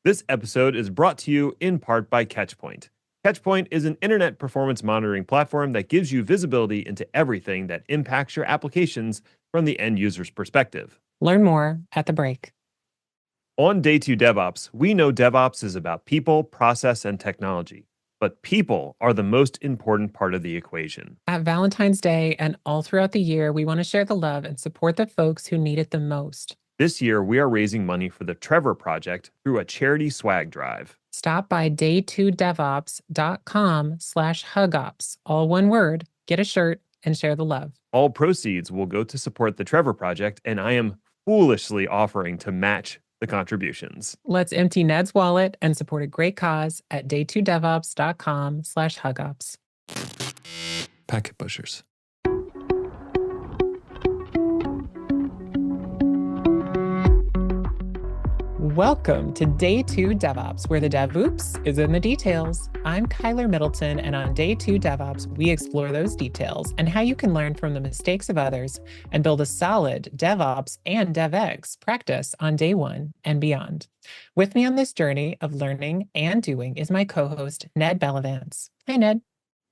This episode is brought to you in part by Catchpoint. Catchpoint is an internet performance monitoring platform that gives you visibility into everything that impacts your applications from the end user's perspective. Learn more at the break. On Day 2 DevOps, we know DevOps is about people, process, and technology. But people are the most important part of the equation. At Valentine's Day and all throughout the year, we want to share the love and support the folks who need it the most. This year, we are raising money for the Trevor Project through a charity swag drive. Stop by day2devops.com/hugops, all one word, get a shirt, and share the love. All proceeds will go to support the Trevor Project, and I am foolishly offering to match the contributions. Let's empty Ned's wallet and support a great cause at day2devops.com/hugops. Packet pushers. Welcome to Day 2 DevOps, where the DevOps is in the details. I'm Kyler Middleton, and on Day 2 DevOps, we explore those details and how you can learn from the mistakes of others and build a solid DevOps and DevEx practice on Day 1 and beyond. With me on this journey of learning and doing is my co-host, Ned Bellavance. Hi, Ned.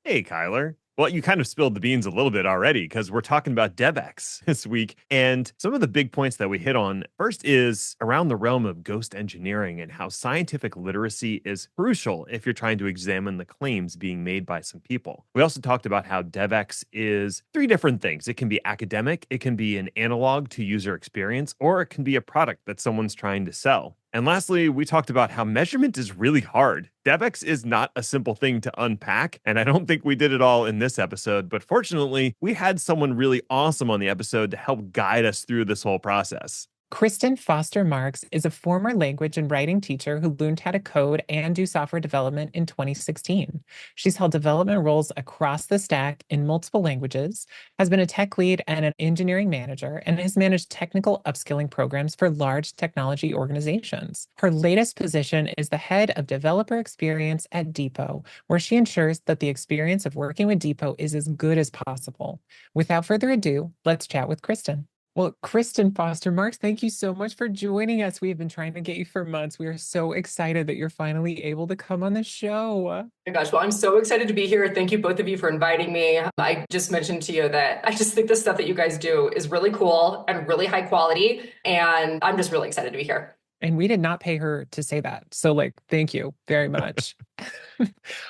Hey, Kyler. Well, you kind of spilled the beans a little bit already because we're talking about DevEx this week. And some of the big points that we hit on first is around the realm of ghost engineering and how scientific literacy is crucial if you're trying to examine the claims being made by some people. We also talked about how DevEx is three different things. It can be academic, it can be an analog to user experience, or it can be a product that someone's trying to sell. And lastly, we talked about how measurement is really hard. DevEx is not a simple thing to unpack, and I don't think we did it all in this episode, but fortunately, we had someone really awesome on the episode to help guide us through this whole process. Kristen Foster-Marks is a former language and writing teacher who learned how to code and do software development in 2016. She's held development roles across the stack in multiple languages, has been a tech lead and an engineering manager, and has managed technical upskilling programs for large technology organizations. Her latest position is the head of developer experience at Depot, where she ensures that the experience of working with Depot is as good as possible. Without further ado, let's chat with Kristen. Well, Kristen Foster-Marks, thank you so much for joining us. We have been trying to get you for months. We are so excited that you're finally able to come on the show. Oh my gosh, well, I'm so excited to be here. Thank you, both of you, for inviting me. I just mentioned to you that I just think the stuff that you guys do is really cool and really high quality. And I'm just really excited to be here. And we did not pay her to say that. So thank you very much.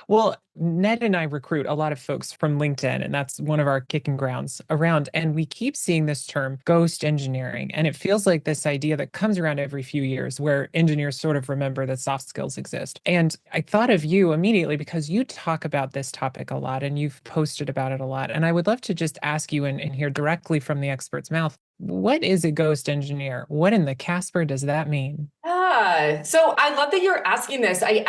Well, Ned and I recruit a lot of folks from LinkedIn, and that's one of our kicking grounds around. And we keep seeing this term ghost engineering. And it feels like this idea that comes around every few years where engineers sort of remember that soft skills exist. And I thought of you immediately because you talk about this topic a lot and you've posted about it a lot. And I would love to just ask you and hear directly from the expert's mouth, what is a ghost engineer? What in the Casper does that mean? So I love that you're asking this. I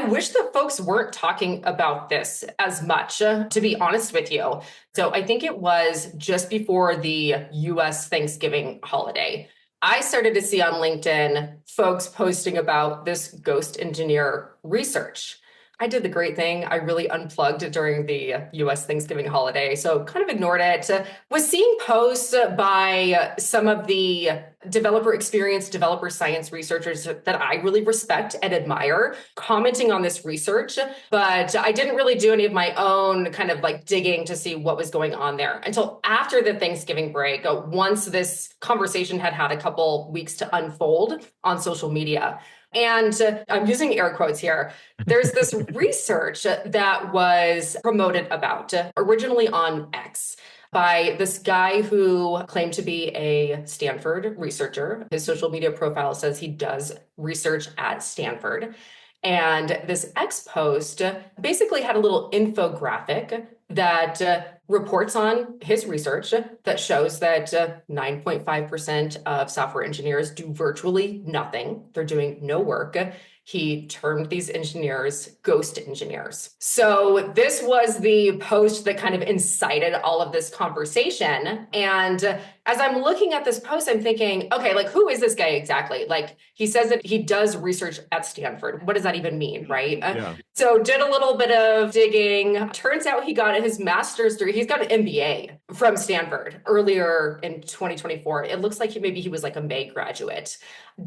wish the folks weren't talking about this as much, to be honest with you. So I think it was just before the US Thanksgiving holiday. I started to see on LinkedIn folks posting about this ghost engineer research. I did the great thing. I really unplugged during the US Thanksgiving holiday, so kind of ignored it. Was seeing posts by some of the developer experience, developer science researchers that I really respect and admire, commenting on this research, but I didn't really do any of my own kind of digging to see what was going on there until after the Thanksgiving break, once this conversation had a couple weeks to unfold on social media. And I'm using air quotes here. There's this research that was promoted about originally on X by this guy who claimed to be a Stanford researcher. His social media profile says he does research at Stanford. And this X post basically had a little infographic that reports on his research that shows that 9.5% of software engineers do virtually nothing. They're doing no work. he termed these engineers ghost engineers. So this was the post that kind of incited all of this conversation. And as I'm looking at this post, I'm thinking, okay, like, who is this guy exactly? Like, he says that he does research at Stanford. What does that even mean, right? Yeah. So did a little bit of digging. Turns out he got his master's degree. He's got an MBA from Stanford earlier in 2024. It looks like maybe he was like a May graduate.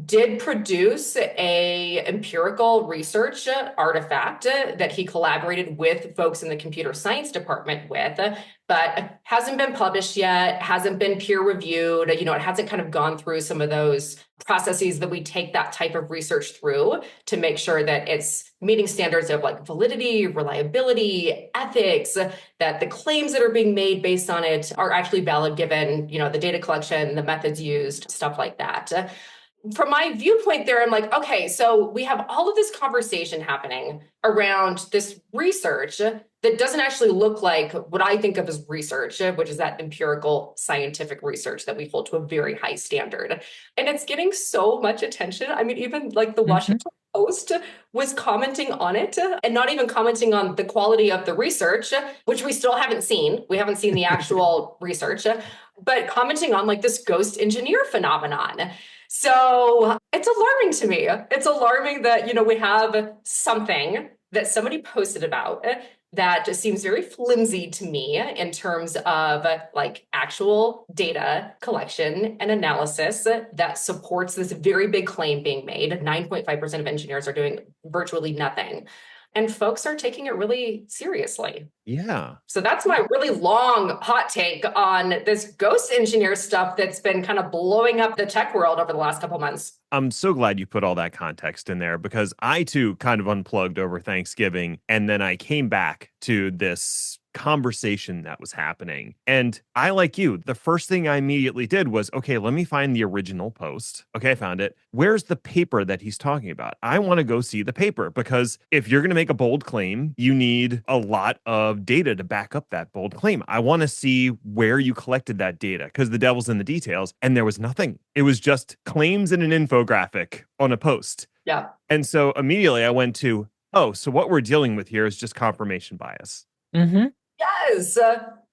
Did produce a empirical research artifact that he collaborated with folks in the computer science department with, but hasn't been published yet, hasn't been peer reviewed. It hasn't kind of gone through some of those processes that we take that type of research through to make sure that it's meeting standards of like validity, reliability, ethics, that the claims that are being made based on it are actually valid given, the data collection, the methods used, stuff like that. From my viewpoint there, I'm like, okay, so we have all of this conversation happening around this research that doesn't actually look like what I think of as research, which is that empirical scientific research that we hold to a very high standard. And it's getting so much attention. I mean, even like the Washington Post was commenting on it and not even commenting on the quality of the research, which we still haven't seen. We haven't seen the actual research, but commenting on like this ghost engineer phenomenon. So it's alarming to me. It's alarming that, we have something that somebody posted about that just seems very flimsy to me in terms of like actual data collection and analysis that supports this very big claim being made. 9.5% of engineers are doing virtually nothing. And folks are taking it really seriously. Yeah. So that's my really long hot take on this ghost engineer stuff that's been kind of blowing up the tech world over the last couple months. I'm so glad you put all that context in there because I too kind of unplugged over Thanksgiving and then I came back to this conversation that was happening. And I, like you, the first thing I immediately did was, okay, let me find the original post. Okay, I found it. Where's the paper that he's talking about? I want to go see the paper because if you're going to make a bold claim, you need a lot of data to back up that bold claim. I want to see where you collected that data because the devil's in the details. And there was nothing. It was just claims in an infographic on a post. Yeah. And so immediately I went to, oh, so what we're dealing with here is just confirmation bias. Mm-hmm. Yes.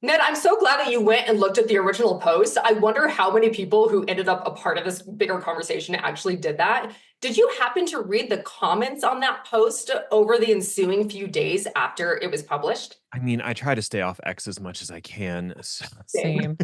Ned, I'm so glad that you went and looked at the original post. I wonder how many people who ended up a part of this bigger conversation actually did that. Did you happen to read the comments on that post over the ensuing few days after it was published? I mean, I try to stay off X as much as I can. Same.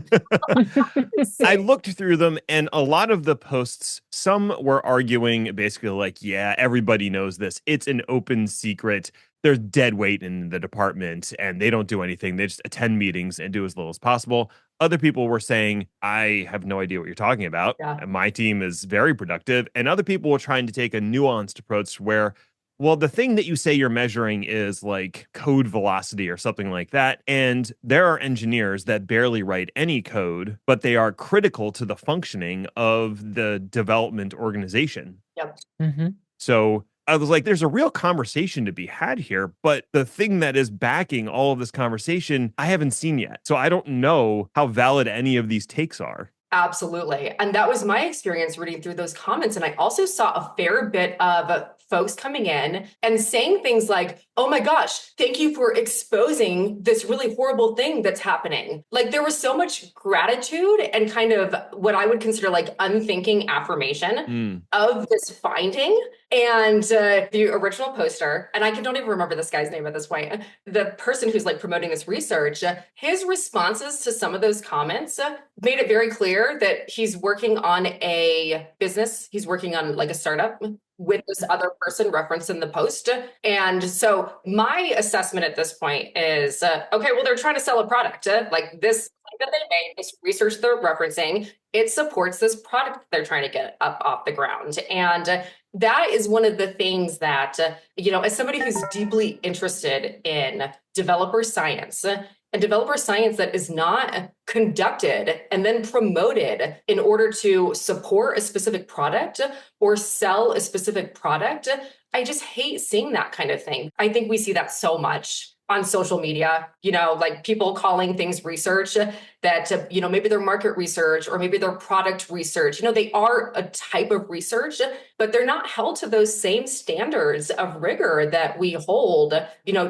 I looked through them and a lot of the posts, some were arguing basically like, yeah, everybody knows this. It's an open secret. There's dead weight in the department and they don't do anything. They just attend meetings and do as little as possible. Other people were saying, I have no idea what you're talking about. Yeah. And my team is very productive. And other people were trying to take a nuanced approach where, well, the thing that you say you're measuring is like code velocity or something like that. And there are engineers that barely write any code, but they are critical to the functioning of the development organization. Yep. Mm-hmm. So I was like, there's a real conversation to be had here, but the thing that is backing all of this conversation, I haven't seen yet. So I don't know how valid any of these takes are. Absolutely. And that was my experience reading through those comments. And I also saw a fair bit of folks coming in and saying things like, oh my gosh, thank you for exposing this really horrible thing that's happening. Like there was so much gratitude and kind of what I would consider like unthinking affirmation of this finding. And the original poster, and I don't even remember this guy's name at this point, the person who's like promoting this research, his responses to some of those comments made it very clear that he's working on a business. He's working on like a startup with this other person referenced in the post. And so my assessment at this point is, okay, well, they're trying to sell a product. Like this that they made, this research they're referencing, it supports this product they're trying to get up off the ground. And that is one of the things that, as somebody who's deeply interested in developer science, and developer science that is not conducted and then promoted in order to support a specific product or sell a specific product, I just hate seeing that kind of thing. I think we see that so much on social media, like people calling things research that, maybe they're market research or maybe they're product research. They are a type of research, but they're not held to those same standards of rigor that we hold,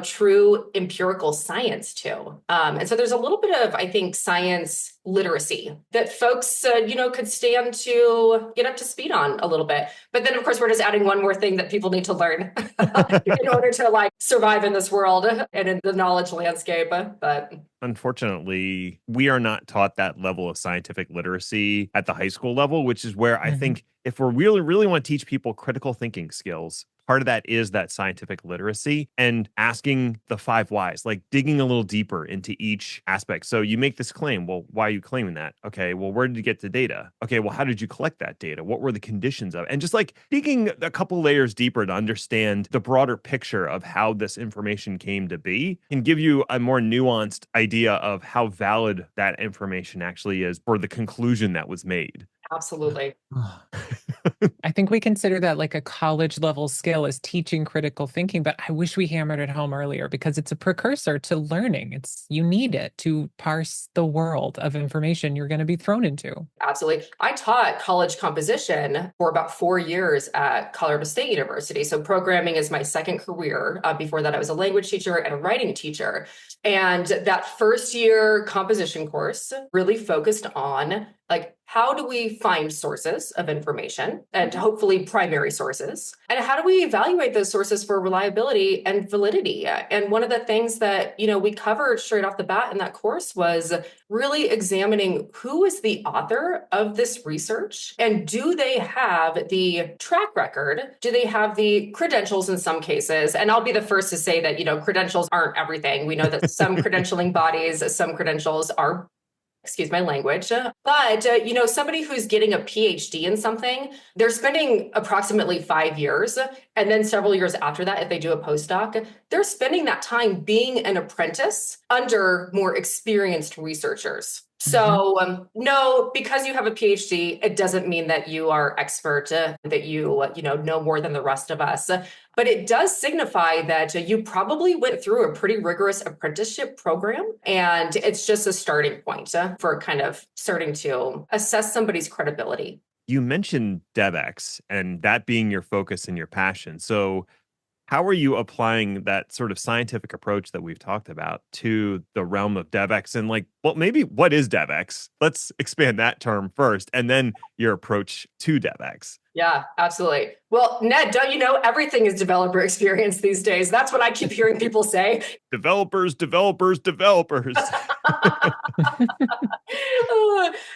true empirical science to. And so there's a little bit of, I think, science literacy that folks, could stand to get up to speed on a little bit. But then, of course, we're just adding one more thing that people need to learn in order to survive in this world and in the knowledge landscape. But unfortunately, we are not taught that level of scientific literacy at the high school level, which is where I think if we really, really want to teach people critical thinking skills, part of that is that scientific literacy and asking the 5 whys, like digging a little deeper into each aspect. So you make this claim. Well, why are you claiming that? Okay, well, where did you get the data? Okay, well, how did you collect that data? What were the conditions of it? And just like digging a couple layers deeper to understand the broader picture of how this information came to be can give you a more nuanced idea of how valid that information actually is for the conclusion that was made. Absolutely. I think we consider that like a college level skill is teaching critical thinking, but I wish we hammered it home earlier because it's a precursor to learning. You need it to parse the world of information you're going to be thrown into. Absolutely. I taught college composition for about 4 years at Colorado State University. So programming is my second career. Before that, I was a language teacher and a writing teacher. And that first year composition course really focused on how do we find sources of information and hopefully primary sources? And how do we evaluate those sources for reliability and validity? And one of the things that, we covered straight off the bat in that course was really examining who is the author of this research and do they have the track record? Do they have the credentials in some cases? And I'll be the first to say that, credentials aren't everything. We know that some credentialing bodies, some credentials are, excuse my language, but, somebody who's getting a PhD in something, they're spending approximately 5 years. And then several years after that, if they do a postdoc, they're spending that time being an apprentice under more experienced researchers. So no, because you have a PhD, it doesn't mean that you are expert, that you, know more than the rest of us. But it does signify that you probably went through a pretty rigorous apprenticeship program. And it's just a starting point for kind of starting to assess somebody's credibility. You mentioned DevEx and that being your focus and your passion. So how are you applying that sort of scientific approach that we've talked about to the realm of DevEx? And maybe what is DevEx? Let's expand that term first, and then your approach to DevEx. Yeah, absolutely. Well, Ned, don't you know everything is developer experience these days? That's what I keep hearing people say. Developers.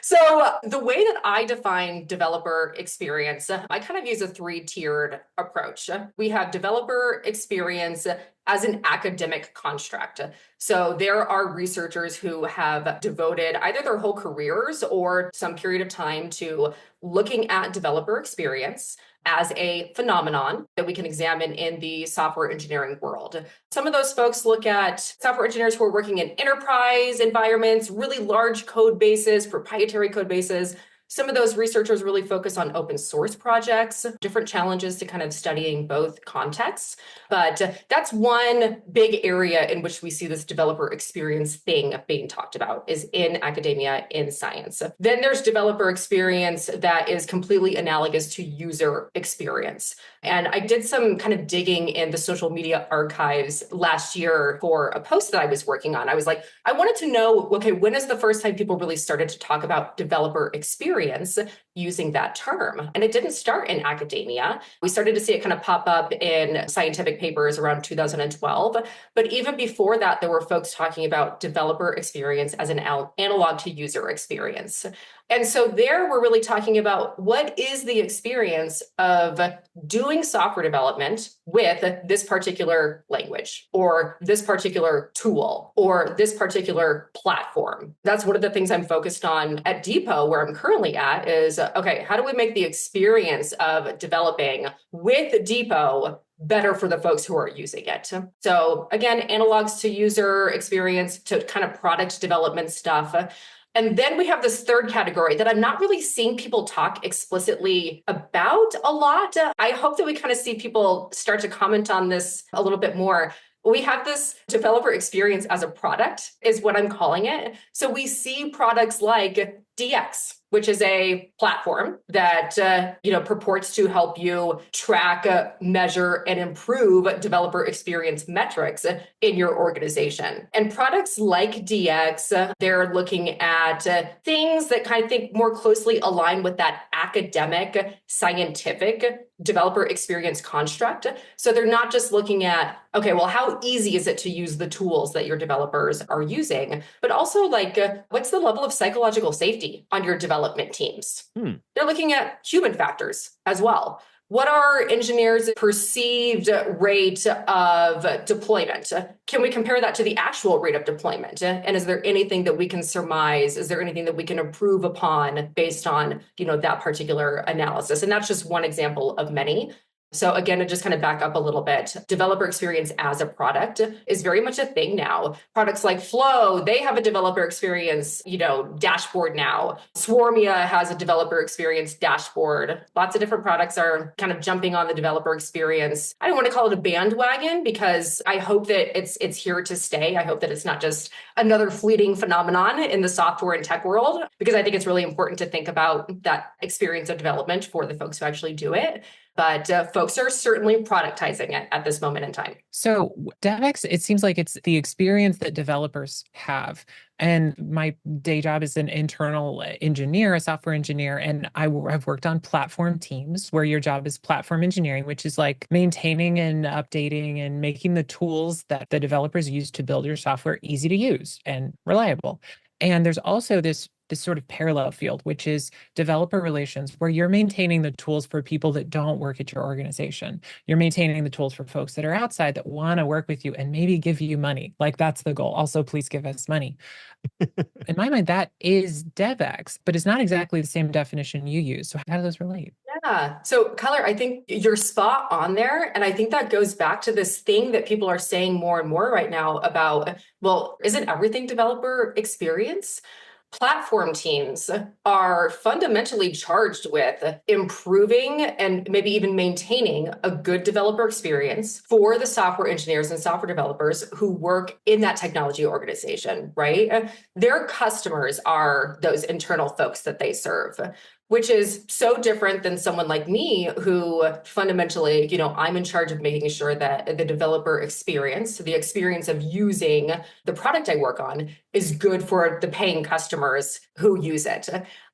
So the way that I define developer experience, I kind of use a 3-tiered approach. We have developer experience as an academic construct. So there are researchers who have devoted either their whole careers or some period of time to looking at developer experience as a phenomenon that we can examine in the software engineering world. Some of those folks look at software engineers who are working in enterprise environments, really large code bases, proprietary code bases. Some of those researchers really focus on open source projects, different challenges to kind of studying both contexts. But that's one big area in which we see this developer experience thing being talked about is in academia, in science. Then there's developer experience that is completely analogous to user experience. And I did some kind of digging in the social media archives last year for a post that I was working on. I was like, I wanted to know, okay, when is the first time people really started to talk about developer experience using that term? And it didn't start in academia. We started to see it kind of pop up in scientific papers around 2012. But even before that, there were folks talking about developer experience as an analog to user experience. And so there we're really talking about what is the experience of doing software development with this particular language or this particular tool or this particular platform. That's one of the things I'm focused on at Depot, where I'm currently at, is, okay, how do we make the experience of developing with Depot better for the folks who are using it? So again, analogs to user experience, to kind of product development stuff. And then we have this third category that I'm not really seeing people talk explicitly about a lot. I hope that we kind of see people start to comment on this a little bit more. We have this developer experience as a product, is what I'm calling it. So we see products like DX, which is a platform that purports to help you track, measure, and improve developer experience metrics in your organization. And products like DX, they're looking at things that kind of think more closely align with that academic, scientific developer experience construct. So they're not just looking at, okay, well, how easy is it to use the tools that your developers are using, but also like, what's the level of psychological safety on your development teams? They're looking at human factors as well. What are engineers' perceived rate of deployment? Can we compare that to the actual rate of deployment? And is there anything that we can surmise? Is there anything that we can improve upon based on, that particular analysis? And that's just one example of many. So again, to just kind of back up a little bit, developer experience as a product is very much a thing now. Products like Flow, they have a developer experience, dashboard now. Swarmia has a developer experience dashboard. Lots of different products are kind of jumping on the developer experience. I don't want to call it a bandwagon because I hope that it's here to stay. I hope that it's not just another fleeting phenomenon in the software and tech world, because I think it's really important to think about that experience of development for the folks who actually do it. But folks are certainly productizing it at this moment in time. So DevEx, it seems like it's the experience that developers have. And my day job is an internal engineer, a software engineer, and I've worked on platform teams where your job is platform engineering, which is like maintaining and updating and making the tools that the developers use to build your software easy to use and reliable. And there's also this sort of parallel field, which is developer relations, where you're maintaining the tools for people that don't work at your organization. You're maintaining the tools for folks that are outside that want to work with you and maybe give you money. Like that's the goal. Also, please give us money. In my mind, that is DevEx, but it's not exactly the same definition you use. So how do those relate? Yeah. So, Kyler, I think you're spot on there. And I think that goes back to this thing that people are saying more and more right now about, well, isn't everything developer experience? Platform teams are fundamentally charged with improving and maybe even maintaining a good developer experience for the software engineers and software developers who work in that technology organization, right? Their customers are those internal folks that they serve, which is so different than someone like me who fundamentally, I'm in charge of making sure that the developer experience, the experience of using the product I work on, is good for the paying customers who use it.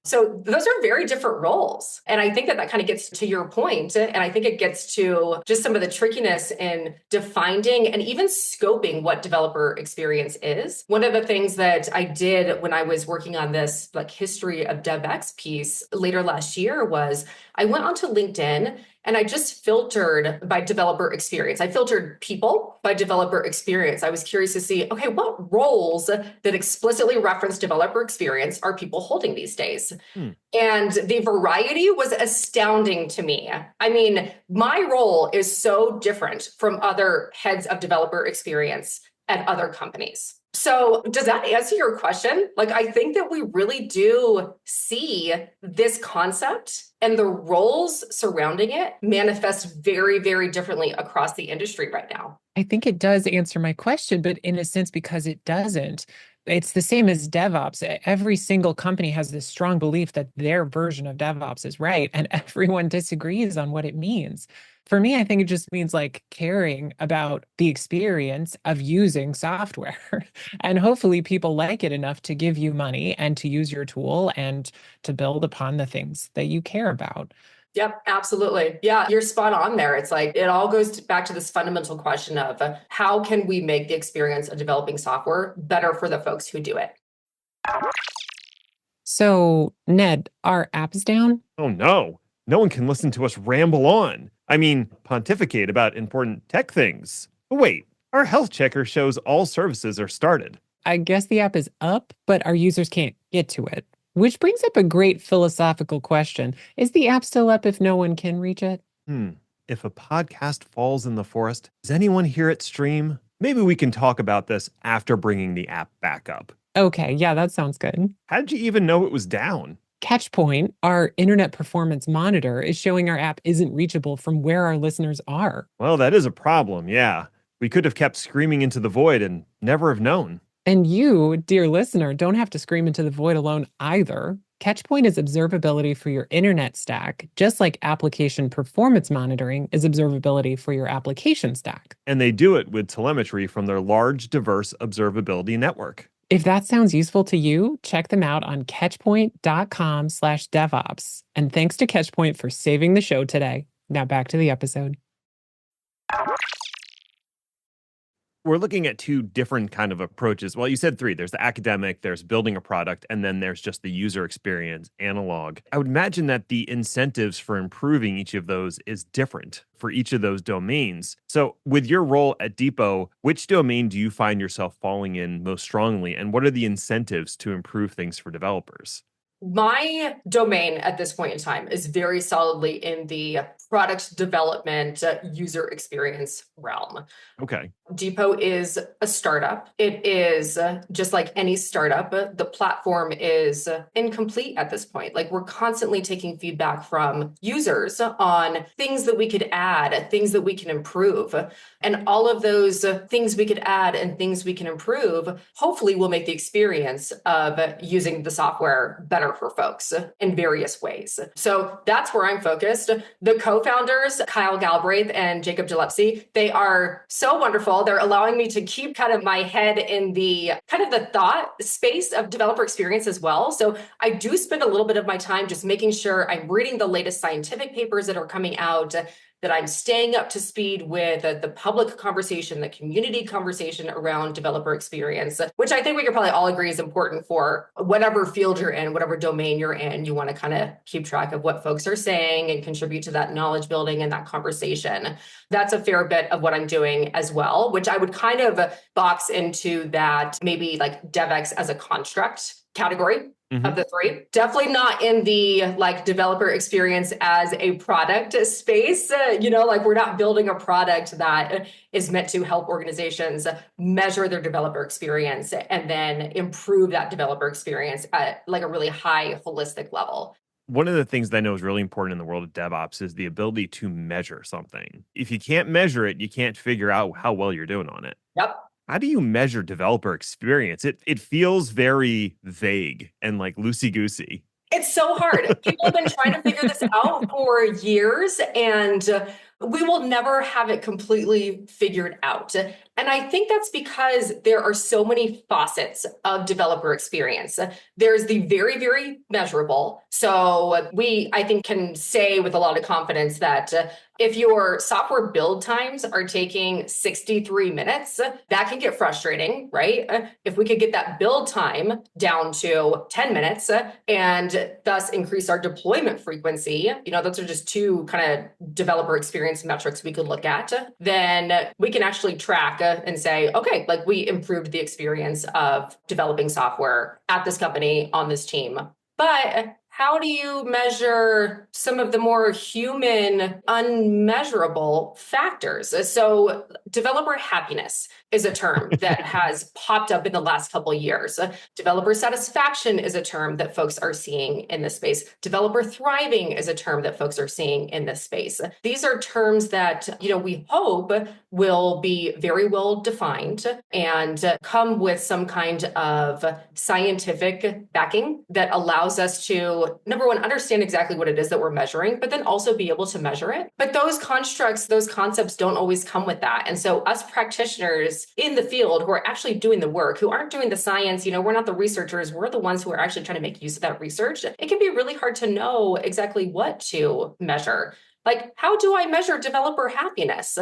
So those are very different roles. And I think that kind of gets to your point. And I think it gets to just some of the trickiness in defining and even scoping what developer experience is. One of the things that I did when I was working on this like history of DevEx piece later last year was I went onto LinkedIn and I just filtered by developer experience. I filtered people by developer experience. I was curious to see, okay, what roles that explicitly reference developer experience are people holding these days? And the variety was astounding to me. I mean, my role is so different from other heads of developer experience at other companies. So does that answer your question? Like, I think that we really do see this concept and the roles surrounding it manifest very, very differently across the industry right now. I think it does answer my question, but in a sense, because it doesn't, it's the same as DevOps. Every single company has this strong belief that their version of DevOps is right, and everyone disagrees on what it means. For me, I think it just means like caring about the experience of using software. And hopefully people like it enough to give you money and to use your tool and to build upon the things that you care about. Yep, absolutely. Yeah, you're spot on there. It's like it all goes back to this fundamental question of how can we make the experience of developing software better for the folks who do it? So, Ned, our app is down? Oh, no. No one can listen to us ramble on. I mean, pontificate about important tech things. But wait, our health checker shows all services are started. I guess the app is up, but our users can't get to it. Which brings up a great philosophical question. Is the app still up if no one can reach it? If a podcast falls in the forest, does anyone hear it stream? Maybe we can talk about this after bringing the app back up. Okay, yeah, that sounds good. How did you even know it was down? Catchpoint, our internet performance monitor, is showing our app isn't reachable from where our listeners are. Well, that is a problem, yeah. We could have kept screaming into the void and never have known. And you, dear listener, don't have to scream into the void alone either. Catchpoint is observability for your internet stack, just like application performance monitoring is observability for your application stack. And they do it with telemetry from their large, diverse observability network. If that sounds useful to you, check them out on catchpoint.com/DevOps. And thanks to Catchpoint for saving the show today. Now back to the episode. We're looking at two different kind of approaches. Well, you said three. There's the academic, there's building a product, and then there's just the user experience analog. I would imagine that the incentives for improving each of those is different for each of those domains. So with your role at Depot, which domain do you find yourself falling in most strongly, and what are the incentives to improve things for developers? My domain at this point in time is very solidly in the product development, user experience realm. Okay. Depot is a startup. It is just like any startup. The platform is incomplete at this point. Like, we're constantly taking feedback from users on things that we could add, things that we can improve. And all of those things we could add and things we can improve, hopefully will make the experience of using the software better for folks in various ways. So that's where I'm focused. The co-founders, Kyle Galbraith and Jacob Gillespie, they are so wonderful. They're allowing me to keep kind of my head in the kind of the thought space of developer experience as well. So I do spend a little bit of my time just making sure I'm reading the latest scientific papers that are coming out, that I'm staying up to speed with the public conversation, the community conversation around developer experience, which I think we could probably all agree is important for whatever field you're in, whatever domain you're in. You want to kind of keep track of what folks are saying and contribute to that knowledge building and that conversation. That's a fair bit of what I'm doing as well, which I would kind of box into that maybe like DevEx as a construct category. Of the three. Definitely not in the like developer experience as a product space. Like, we're not building a product that is meant to help organizations measure their developer experience and then improve that developer experience at like a really high holistic level. One of the things that I know is really important in the world of DevOps is the ability to measure something. If you can't measure it, you can't figure out how well you're doing on it. Yep. How do you measure developer experience? It feels very vague and like loosey-goosey. It's so hard. People have been trying to figure this out for years, and we will never have it completely figured out. And I think that's because there are so many facets of developer experience. There's the very, very measurable. So I think, can say with a lot of confidence that if your software build times are taking 63 minutes, that can get frustrating, right? If we could get that build time down to 10 minutes and thus increase our deployment frequency, those are just two kind of developer experience metrics we could look at, then we can actually track and say, okay, like, we improved the experience of developing software at this company on this team. But how do you measure some of the more human, unmeasurable factors? So developer happiness is a term that has popped up in the last couple of years. Developer satisfaction is a term that folks are seeing in this space. Developer thriving is a term that folks are seeing in this space. These are terms that, we hope will be very well defined and come with some kind of scientific backing that allows us to, number one, understand exactly what it is that we're measuring, but then also be able to measure it. But those constructs, those concepts don't always come with that. And so us practitioners in the field who are actually doing the work, who aren't doing the science, we're not the researchers, we're the ones who are actually trying to make use of that research. It can be really hard to know exactly what to measure. Like, how do I measure developer happiness?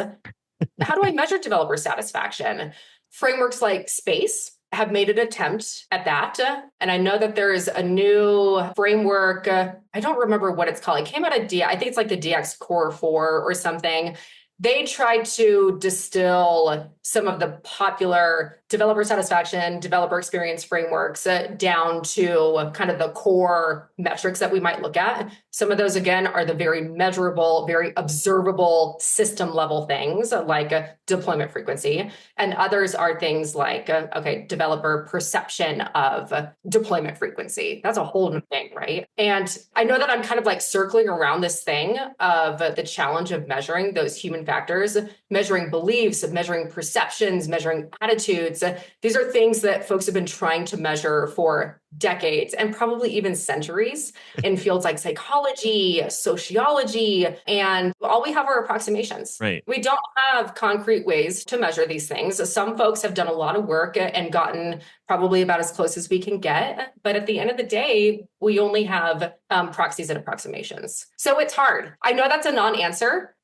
How do I measure developer satisfaction? Frameworks like Space have made an attempt at that. And I know that there is a new framework. I don't remember what it's called. It came out of I think it's like the DX Core 4 or something. They tried to distill some of the popular developer satisfaction, developer experience frameworks down to kind of the core metrics that we might look at. Some of those, again, are the very measurable, very observable system level things like deployment frequency. And others are things like, okay, developer perception of deployment frequency. That's a whole new thing, right? And I know that I'm kind of like circling around this thing of the challenge of measuring those human factors, measuring beliefs, measuring perceptions, measuring attitudes. These are things that folks have been trying to measure for decades and probably even centuries in fields like psychology, sociology, and all we have are approximations. Right. We don't have concrete ways to measure these things. Some folks have done a lot of work and gotten probably about as close as we can get. But at the end of the day, we only have proxies and approximations. So it's hard. I know that's a non-answer.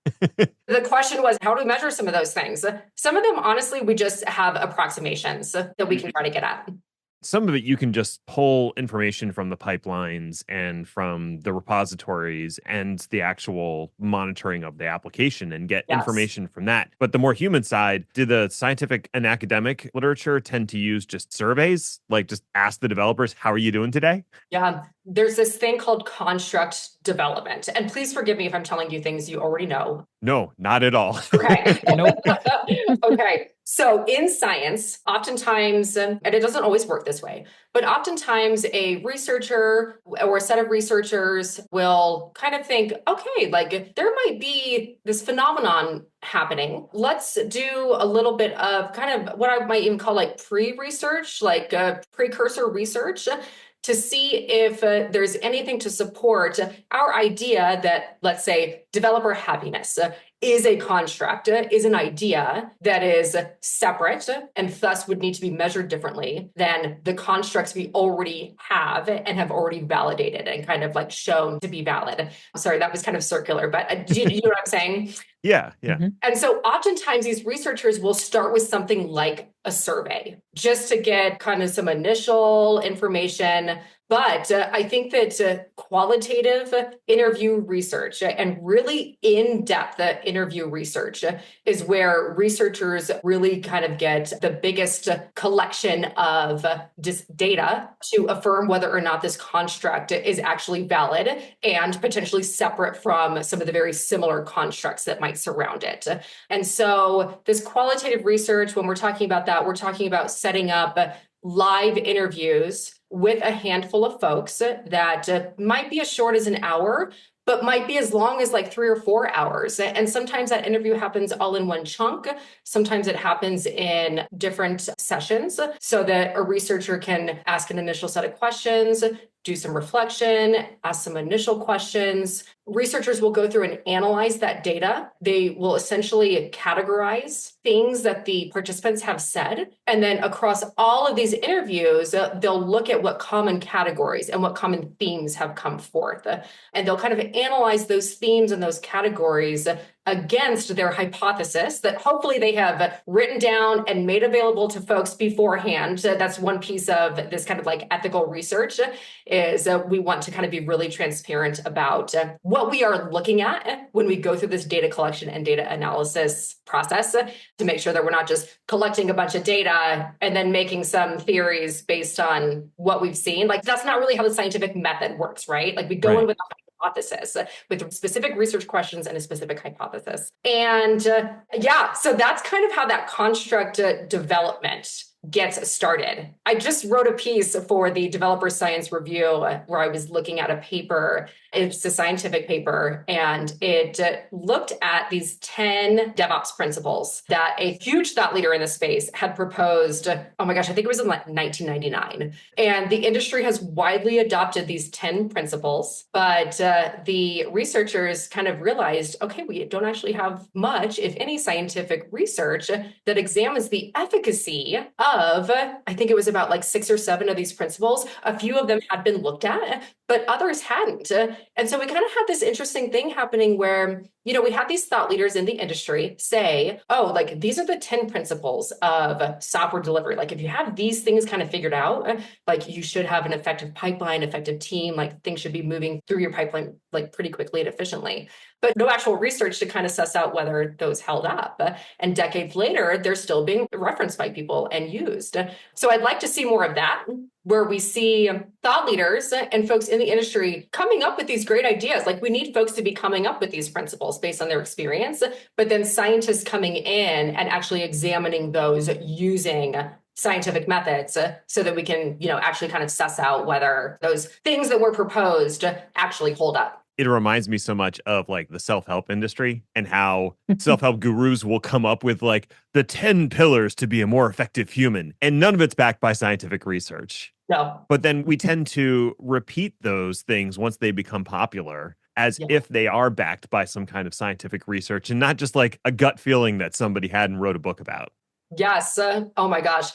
The question was, how do we measure some of those things? Some of them, honestly, we just have approximations that we can try to get at. Some of it you can just pull information from the pipelines and from the repositories and the actual monitoring of the application and get information from that. But the more human side, do the scientific and academic literature tend to use just surveys? Like just ask the developers, how are you doing today? Yeah, there's this thing called construct development. And please forgive me if I'm telling you things you already know. No, not at all. Okay. Nope. Okay. So in science, oftentimes, and it doesn't always work this way, but oftentimes a researcher or a set of researchers will kind of think, okay, like there might be this phenomenon happening. Let's do a little bit of kind of what I might even call like pre-research, like precursor research, to see if there's anything to support our idea that, let's say, developer happiness is a construct, is an idea that is separate and thus would need to be measured differently than the constructs we already have and have already validated and kind of like shown to be valid. Sorry, that was kind of circular, but do you know what I'm saying? Yeah. Mm-hmm. And so oftentimes these researchers will start with something like a survey just to get kind of some initial information. But I think that qualitative interview research and really in-depth interview research is where researchers really kind of get the biggest collection of data to affirm whether or not this construct is actually valid and potentially separate from some of the very similar constructs that might surround it. And so this qualitative research, when we're talking about that, we're talking about setting up live interviews with a handful of folks that might be as short as an hour, but might be as long as like 3 or 4 hours. And sometimes that interview happens all in one chunk. Sometimes it happens in different sessions so that a researcher can ask an initial set of questions, do some reflection, ask some initial questions. Researchers will go through and analyze that data. They will essentially categorize things that the participants have said. And then across all of these interviews, they'll look at what common categories and what common themes have come forth. And they'll kind of analyze those themes and those categories against their hypothesis that hopefully they have written down and made available to folks beforehand. That's one piece of this kind of like ethical research is we want to kind of be really transparent about what we are looking at when we go through this data collection and data analysis process to make sure that we're not just collecting a bunch of data and then making some theories based on what we've seen. Like that's not really how the scientific method works, right? Like we go in with a hypothesis with specific research questions and a specific hypothesis. And so that's kind of how that construct development gets started. I just wrote a piece for the Developer Science Review where I was looking at a paper. It's a scientific paper, and it looked at these 10 DevOps principles that a huge thought leader in the space had proposed. Oh my gosh, I think it was in like 1999. And the industry has widely adopted these 10 principles, but the researchers kind of realized, okay, we don't actually have much, if any, scientific research that examines the efficacy of, I think it was about like 6 or 7 of these principles. A few of them had been looked at, but others hadn't. And so we kind of had this interesting thing happening where, we had these thought leaders in the industry say, oh, like these are the 10 principles of software delivery. Like if you have these things kind of figured out, like you should have an effective pipeline, effective team, like things should be moving through your pipeline like pretty quickly and efficiently. But no actual research to kind of suss out whether those held up. And decades later, they're still being referenced by people and used. So I'd like to see more of that, where we see thought leaders and folks in the industry coming up with these great ideas. Like we need folks to be coming up with these principles based on their experience, but then scientists coming in and actually examining those using scientific methods so that we can, actually kind of suss out whether those things that were proposed actually hold up. It reminds me so much of like the self-help industry and how self-help gurus will come up with like the 10 pillars to be a more effective human. And none of it's backed by scientific research. No. But then we tend to repeat those things once they become popular as if they are backed by some kind of scientific research and not just like a gut feeling that somebody had and wrote a book about. Yes. Oh my gosh.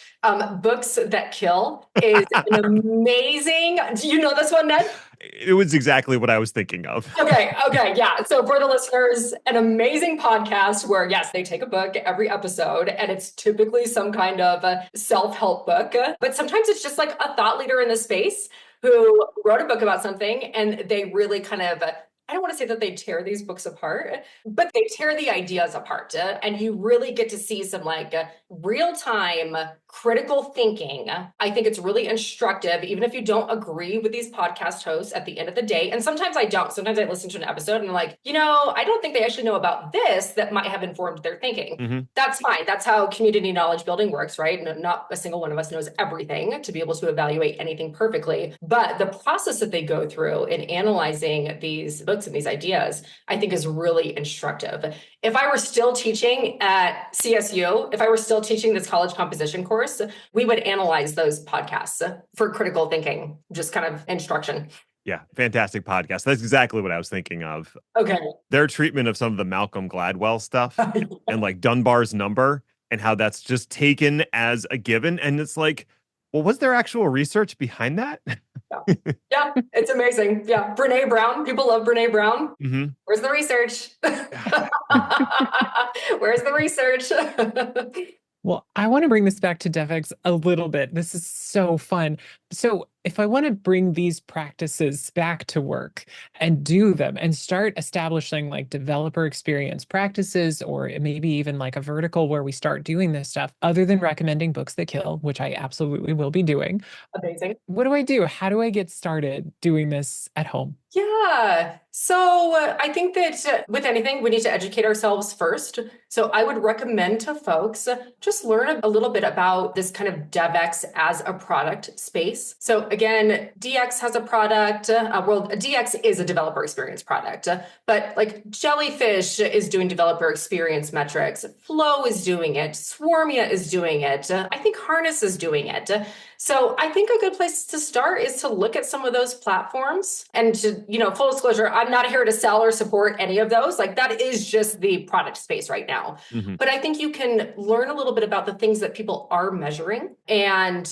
Books That Kill is an amazing. Do you know this one, Ned? It was exactly what I was thinking of. Okay. Yeah. So for the listeners, an amazing podcast where, yes, they take a book every episode and it's typically some kind of self-help book, but sometimes it's just like a thought leader in the space who wrote a book about something and they really kind of I don't want to say that they tear these books apart, but they tear the ideas apart. And you really get to see some like real-time critical thinking. I think it's really instructive, even if you don't agree with these podcast hosts at the end of the day. And sometimes I don't. Sometimes I listen to an episode and I'm like, I don't think they actually know about this that might have informed their thinking. Mm-hmm. That's fine. That's how community knowledge building works, right? Not a single one of us knows everything to be able to evaluate anything perfectly. But the process that they go through in analyzing these books and these ideas, I think is really instructive. If I were still teaching at CSU, if I were still teaching this college composition course, we would analyze those podcasts for critical thinking, just kind of instruction. Yeah, fantastic podcast. That's exactly what I was thinking of. Okay. Their treatment of some of the Malcolm Gladwell stuff and like Dunbar's number and how that's just taken as a given. And it's like, well, was there actual research behind that? Yeah, it's amazing. Yeah, Brene Brown. People love Brene Brown. Mm-hmm. Where's the research? Where's the research? Well, I want to bring this back to DevEx a little bit. This is so fun. So if I want to bring these practices back to work and do them and start establishing like developer experience practices, or maybe even like a vertical where we start doing this stuff, other than recommending Books That Kill, which I absolutely will be doing. Amazing. What do I do? How do I get started doing this at home? Yeah. So I think that with anything, we need to educate ourselves first. So I would recommend to folks just learn a little bit about this kind of DevEx as a product space. So again, DX has a product. DX is a developer experience product, but like Jellyfish is doing developer experience metrics. Flow is doing it. Swarmia is doing it. I think Harness is doing it. So I think a good place to start is to look at some of those platforms and to, full disclosure, I'm not here to sell or support any of those. Like that is just the product space right now. Mm-hmm. But I think you can learn a little bit about the things that people are measuring and,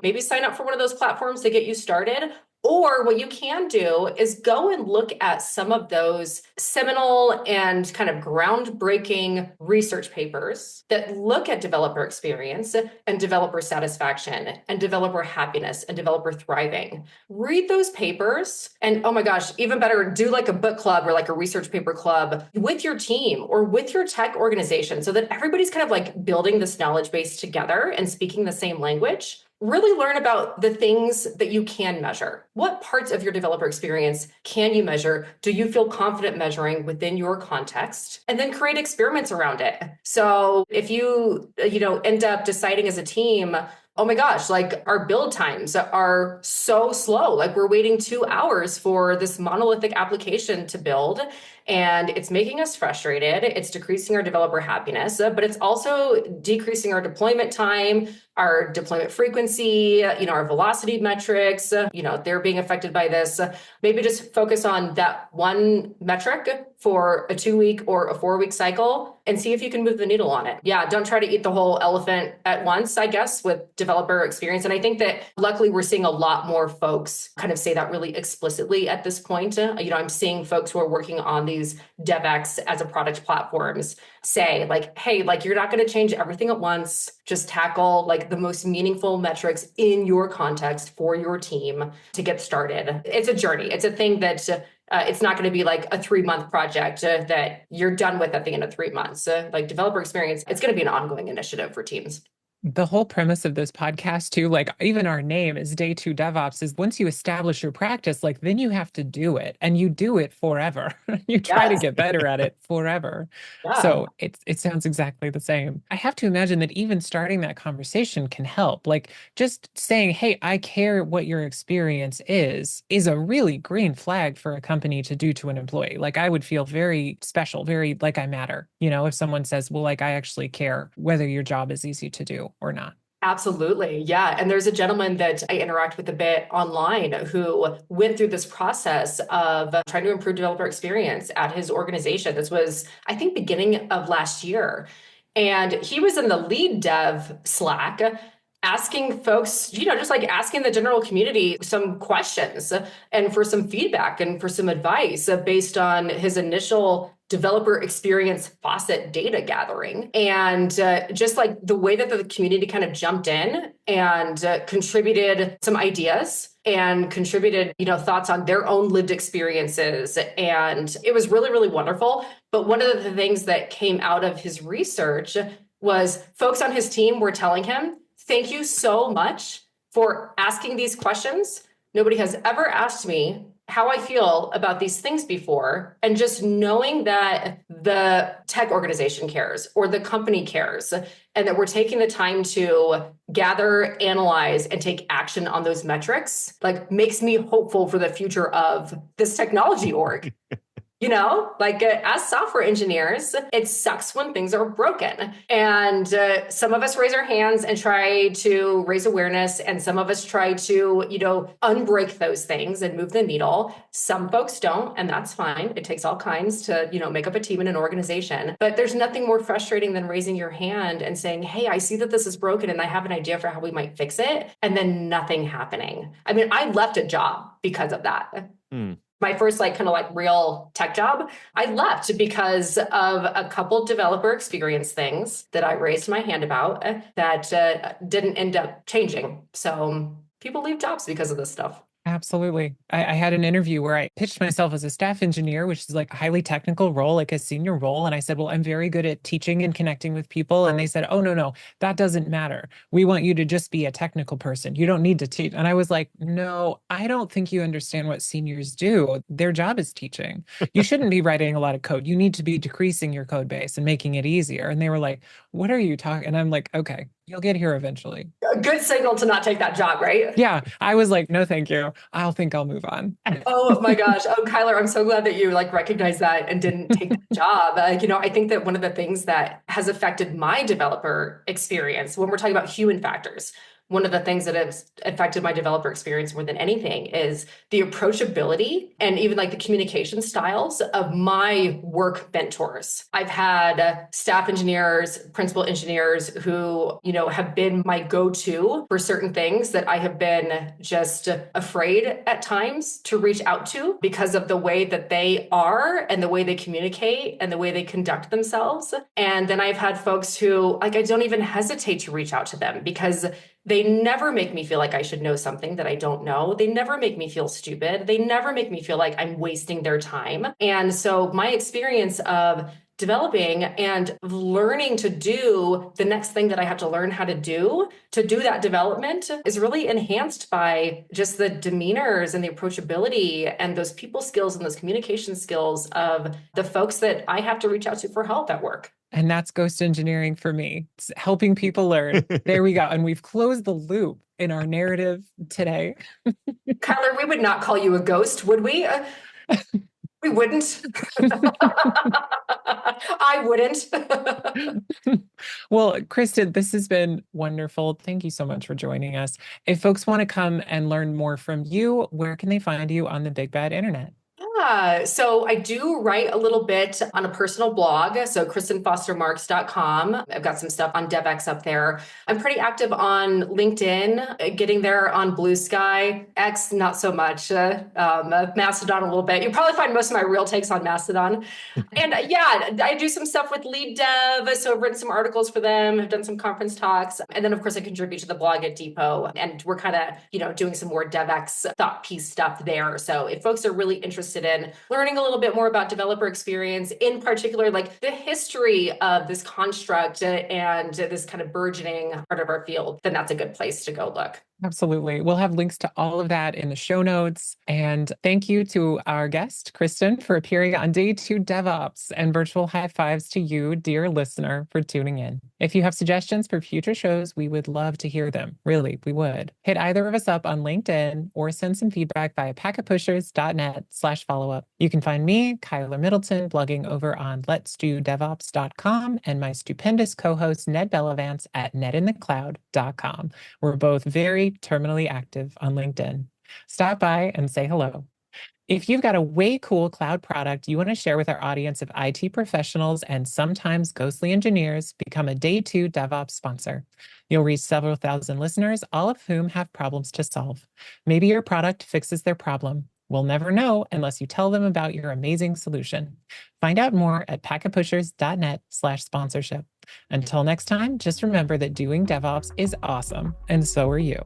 maybe sign up for one of those platforms to get you started. Or what you can do is go and look at some of those seminal and kind of groundbreaking research papers that look at developer experience and developer satisfaction and developer happiness and developer thriving. Read those papers and, oh my gosh, even better, do like a book club or like a research paper club with your team or with your tech organization so that everybody's kind of like building this knowledge base together and speaking the same language. Really learn about the things that you can measure. What parts of your developer experience can you measure? Do you feel confident measuring within your context? And then create experiments around it. So if you, end up deciding as a team, oh my gosh, like our build times are so slow. Like we're waiting 2 hours for this monolithic application to build. and it's making us frustrated. It's decreasing our developer happiness, but it's also decreasing our deployment time, our deployment frequency, our velocity metrics, they're being affected by this. Maybe just focus on that one metric for a 2-week or a 4-week cycle and see if you can move the needle on it. Yeah, don't try to eat the whole elephant at once, I guess, with developer experience. And I think that luckily we're seeing a lot more folks kind of say that really explicitly at this point. I'm seeing folks who are working on these DevEx as a product platforms say like, hey, like you're not going to change everything at once. Just tackle like the most meaningful metrics in your context for your team to get started. It's a journey. It's a thing that it's not going to be like a 3-month project that you're done with at the end of 3 months. Like developer experience, it's going to be an ongoing initiative for teams. The whole premise of this podcast too, like even our name is Day 2 DevOps, is once you establish your practice, like then you have to do it and you do it forever. You try to get better at it forever. Yeah. So it sounds exactly the same. I have to imagine that even starting that conversation can help. Like just saying, hey, I care what your experience is a really green flag for a company to do to an employee. Like I would feel very special, very like I matter, if someone says, well, like I actually care whether your job is easy to do or not. Absolutely. Yeah. And there's a gentleman that I interact with a bit online who went through this process of trying to improve developer experience at his organization. This was, I think, beginning of last year. And he was in the lead dev Slack asking folks, just like asking the general community some questions and for some feedback and for some advice based on his initial developer experience faucet data gathering. And just like the way that the community kind of jumped in and contributed some ideas and contributed, thoughts on their own lived experiences. And it was really, really wonderful. But one of the things that came out of his research was folks on his team were telling him, thank you so much for asking these questions. Nobody has ever asked me how I feel about these things before. And just knowing that the tech organization cares or the company cares, and that we're taking the time to gather, analyze, and take action on those metrics, like makes me hopeful for the future of this technology org. As software engineers, it sucks when things are broken. And some of us raise our hands and try to raise awareness. And some of us try to, unbreak those things and move the needle. Some folks don't, and that's fine. It takes all kinds to, make up a team in an organization. But there's nothing more frustrating than raising your hand and saying, hey, I see that this is broken and I have an idea for how we might fix it. And then nothing happening. I mean, I left a job because of that. My first real tech job, I left because of a couple developer experience things that I raised my hand about that didn't end up changing. So people leave jobs because of this stuff. Absolutely. I had an interview where I pitched myself as a staff engineer, which is like a highly technical role, like a senior role. And I said, well, I'm very good at teaching and connecting with people. And they said, oh, no, that doesn't matter. We want you to just be a technical person. You don't need to teach. And I was like, no, I don't think you understand what seniors do. Their job is teaching. You shouldn't be writing a lot of code. You need to be decreasing your code base and making it easier. And they were like, what are you talking? And I'm like, okay, you'll get here eventually. A good signal to not take that job, right? Yeah. I was like, no, thank you. I'll move on. Oh my gosh. Oh, Kyler, I'm so glad that you recognize that and didn't take the job. I think that one of the things that has affected my developer experience when we're talking about human factors, one of the things that has affected my developer experience more than anything is the approachability and even the communication styles of my work mentors. I've had staff engineers, principal engineers who, have been my go-to for certain things that I have been just afraid at times to reach out to because of the way that they are and the way they communicate and the way they conduct themselves. And then I've had folks who I don't even hesitate to reach out to them because they never make me feel like I should know something that I don't know. They never make me feel stupid. They never make me feel like I'm wasting their time. And so my experience of developing and learning to do the next thing that I have to learn how to do that development is really enhanced by just the demeanors and the approachability and those people skills and those communication skills of the folks that I have to reach out to for help at work. And that's ghost engineering for me. It's helping people learn. There we go. And we've closed the loop in our narrative today. Kyler, we would not call you a ghost, would we? We wouldn't. I wouldn't. Well, Kristen, this has been wonderful. Thank you so much for joining us. If folks want to come and learn more from you, where can they find you on the big bad internet? So I do write a little bit on a personal blog. So KristenFoster-Marks.com. I've got some stuff on DevEx up there. I'm pretty active on LinkedIn, getting there on Blue Sky. X, not so much. Mastodon a little bit. You'll probably find most of my real takes on Mastodon. And yeah, I do some stuff with Lead Dev. So I've written some articles for them. I've done some conference talks. And then of course I contribute to the blog at Depot. And we're kind of, doing some more DevEx thought piece stuff there. So if folks are really interested in learning a little bit more about developer experience, in particular, like the history of this construct and this kind of burgeoning part of our field, then that's a good place to go look. Absolutely. We'll have links to all of that in the show notes. And thank you to our guest, Kristen, for appearing on Day 2 DevOps, and virtual high fives to you, dear listener, for tuning in. If you have suggestions for future shows, we would love to hear them. Really, we would. Hit either of us up on LinkedIn or send some feedback via packetpushers.net/follow-up. You can find me, Kyler Middleton, blogging over on letsdodevops.com, and my stupendous co-host, Ned Bellavance, at netinthecloud.com. We're both very terminally active on LinkedIn. Stop by and say hello. If you've got a way cool cloud product you want to share with our audience of IT professionals and sometimes ghostly engineers, become a Day 2 DevOps sponsor. You'll reach several thousand listeners, all of whom have problems to solve. Maybe your product fixes their problem. We'll never know unless you tell them about your amazing solution. Find out more at packetpushers.net/sponsorship. Until next time, just remember that doing DevOps is awesome, and so are you.